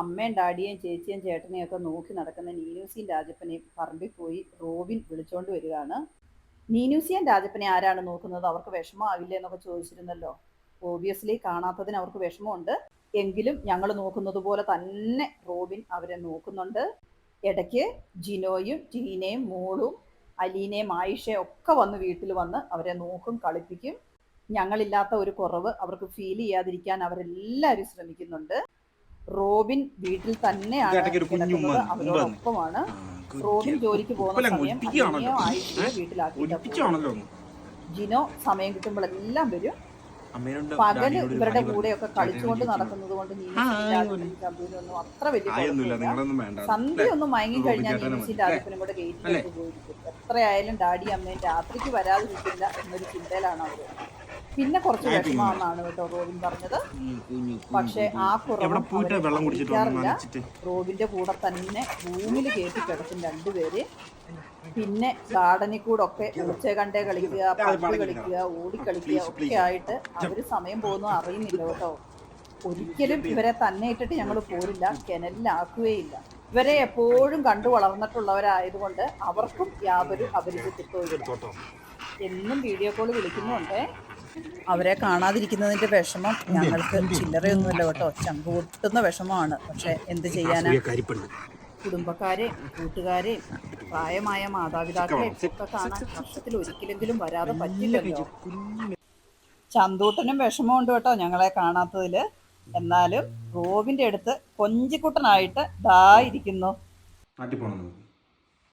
അമ്മയും ഡാഡിയെയും ചേച്ചിയും ചേട്ടനെയും ഒക്കെ നോക്കി നടക്കുന്ന നീനൂസിയും രാജപ്പനെയും പറമ്പിൽ പോയി റോബിൻ വിളിച്ചോണ്ട് വരികയാണ്. നീനൂസിയും രാജപ്പനെ ആരാണ് നോക്കുന്നത്, അവർക്ക് വിഷമമാവില്ലേ എന്നൊക്കെ ചോദിച്ചിരുന്നല്ലോ. ഓബിയസ്ലി കാണാത്തതിന് അവർക്ക് വിഷമമുണ്ട്. എങ്കിലും ഞങ്ങൾ നോക്കുന്നത് പോലെ തന്നെ റോബിൻ അവരെ നോക്കുന്നുണ്ട്. ഇടയ്ക്ക് ജിനോയും ടീനയും മോളും അലീനയും ആയിഷയും ഒക്കെ വന്ന് വീട്ടിൽ വന്ന് അവരെ നോക്കും, കളിപ്പിക്കും. ഞങ്ങളില്ലാത്ത ഒരു കുറവ് അവർക്ക് ഫീൽ ചെയ്യാതിരിക്കാൻ അവരെല്ലാവരും ശ്രമിക്കുന്നുണ്ട്. റോബിൻ വീട്ടിൽ തന്നെയാണ് കിടക്കുന്നത്, അവരോടൊപ്പമാണ്. റോബിൻ ജോലിക്ക് പോകുന്ന സമയം അലീനയോ ആയിഷയോ വീട്ടിലാക്കിയിട്ട് ജിനോ സമയം കിട്ടുമ്പോഴെല്ലാം വരും. പകല് ഇവരുടെ കൂടെയൊക്കെ കളിച്ചുകൊണ്ട് നടക്കുന്നത് കൊണ്ട് നീനൂസിനും അത്ര വലിയ കുഴപ്പമില്ല. സന്ധ്യ ഒന്ന് മയങ്ങി കഴിഞ്ഞാൽ നീനൂസിന്റെ രാജപ്പനും കൂടെ ഗേറ്റിലേക്ക് പോയിരിക്കും. എത്രയായാലും ഡാഡി അമ്മയും രാത്രിക്ക് വരാതിരിക്കില്ല എന്നൊരു ചിന്തയിലാണ് അവര്. പിന്നെ കുറച്ച് വിഷമമാണെന്നാണ് കേട്ടോ റോബിൻ പറഞ്ഞത്. പക്ഷെ ആ കുറവില്ല. റോബിന്റെ കൂടെ തന്നെ റൂമിൽ കയറ്റി കിടക്കും രണ്ടുപേര്. പിന്നെ ഗാർഡനിൽ കൂടെ ഒക്കെ ഉച്ച കണ്ടേ കളിക്കുക, പന്ത് കളിക്കുക, ഓടിക്കളിക്കുക ഒക്കെ ആയിട്ട് അവര് സമയം പോകുന്നത് അറിയുന്നില്ല കേട്ടോ. ഒരിക്കലും ഇവരെ തന്നെ ഇട്ടിട്ട് ഞങ്ങൾ പോരില്ല, കിണലിലാക്കുകയില്ല. ഇവരെ എപ്പോഴും കണ്ടു വളർന്നിട്ടുള്ളവരായതുകൊണ്ട് അവർക്കും യാതൊരു അപരിചിതത്വവും എന്നും വീഡിയോ കോൾ വിളിക്കുന്നുണ്ട്. അവരെ കാണാതിരിക്കുന്നതിന്റെ വിഷമം ഞങ്ങൾക്ക് ചില്ലറയൊന്നുമില്ല കേട്ടോ, ചങ്ക് പൊട്ടുന്ന വിഷമമാണ്. പക്ഷെ എന്ത് ചെയ്യാനാ, കുടുംബക്കാരെയും കൂട്ടുകാരെയും പ്രായമായ മാതാപിതാക്കളെയും ഒക്കെ കാണാൻ വർഷത്തിൽ ഒരിക്കലെങ്കിലും വരാതെ പറ്റില്ലല്ലോ. ചന്തൂട്ടനും വിഷമമുണ്ട് കേട്ടോ ഞങ്ങളെ കാണാത്തതില്. എന്നാലും റോബിന്റെ അടുത്ത് കൊഞ്ചിക്കുട്ടനായിട്ട് ദാ ഇരിക്കുന്നു.